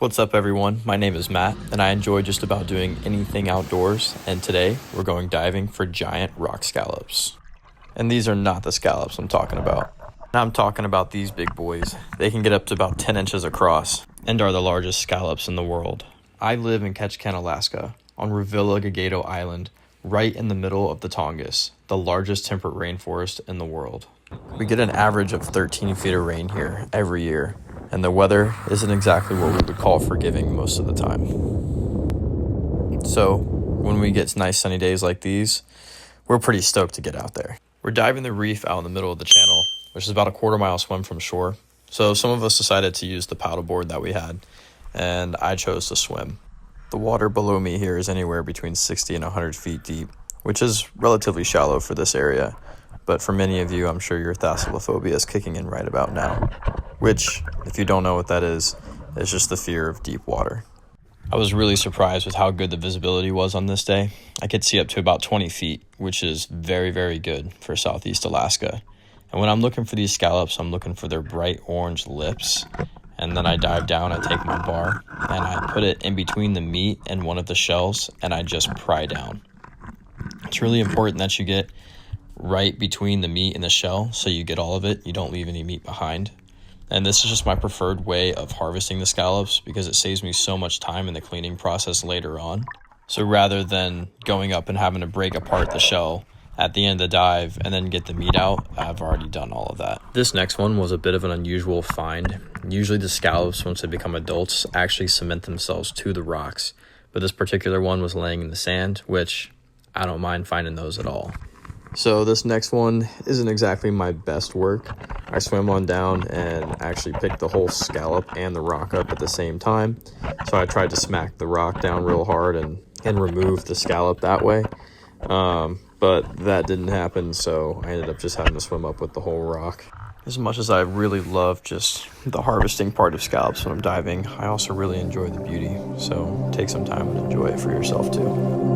What's up everyone, my name is Matt and I enjoy just about doing anything outdoors, and today we're going diving for giant rock scallops. And these are not the scallops I'm talking about. I'm talking about these big boys. They can get up to about 10 inches across and are the largest scallops in the world. I live in Ketchikan, Alaska on Revilla-Gigedo Island, right in the middle of the Tongass, the largest temperate rainforest in the world. We get an average of 13 feet of rain here every year, and the weather isn't exactly what we would call forgiving most of the time. So when we get nice sunny days like these, we're pretty stoked to get out there. We're diving the reef out in the middle of the channel, which is about a quarter-mile swim from shore. So some of us decided to use the paddleboard that we had, and I chose to swim. The water below me here is anywhere between 60 and 100 feet deep, which is relatively shallow for this area. But for many of you, I'm sure your thalassophobia is kicking in right about now, which, if you don't know what that is just the fear of deep water. I was really surprised with how good the visibility was on this day. I could see up to about 20 feet, which is very, very good for Southeast Alaska. And when I'm looking for these scallops, I'm looking for their bright orange lips. And then I dive down, I take my bar, and I put it in between the meat and one of the shells, and I just pry down. It's really important that you get right between the meat and the shell, so you get all of it. You don't leave any meat behind. And this is just my preferred way of harvesting the scallops because it saves me so much time in the cleaning process later on. So rather than going up and having to break apart the shell at the end of the dive and then get the meat out, I've already done all of that. This next one was a bit of an unusual find. Usually the scallops, once they become adults, actually cement themselves to the rocks. But this particular one was laying in the sand, which I don't mind finding those at all. So this next one isn't exactly my best work. I swam on down and actually picked the whole scallop and the rock up at the same time. So I tried to smack the rock down real hard and remove the scallop that way. But that didn't happen, so I ended up just having to swim up with the whole rock. As much as I really love just the harvesting part of scallops when I'm diving, I also really enjoy the beauty. So take some time and enjoy it for yourself too.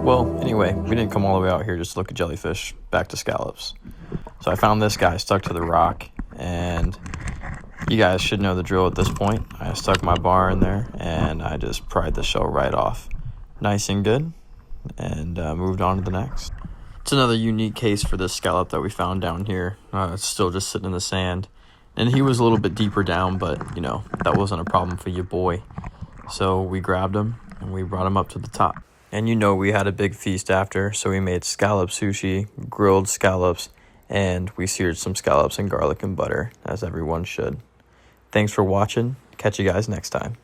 Well, anyway, we didn't come all the way out here just to look at jellyfish. Back to scallops. So I found this guy stuck to the rock, and you guys should know the drill at this point. I stuck my bar in there, and I just pried the shell right off. Nice and good, and moved on to the next. It's another unique case for this scallop that we found down here. It's still just sitting in the sand, and he was a little bit deeper down, but, you know, that wasn't a problem for your boy. So we grabbed him, and we brought him up to the top. And you know we had a big feast after, so we made scallop sushi, grilled scallops, and we seared some scallops in garlic and butter, as everyone should. Thanks for watching. Catch you guys next time.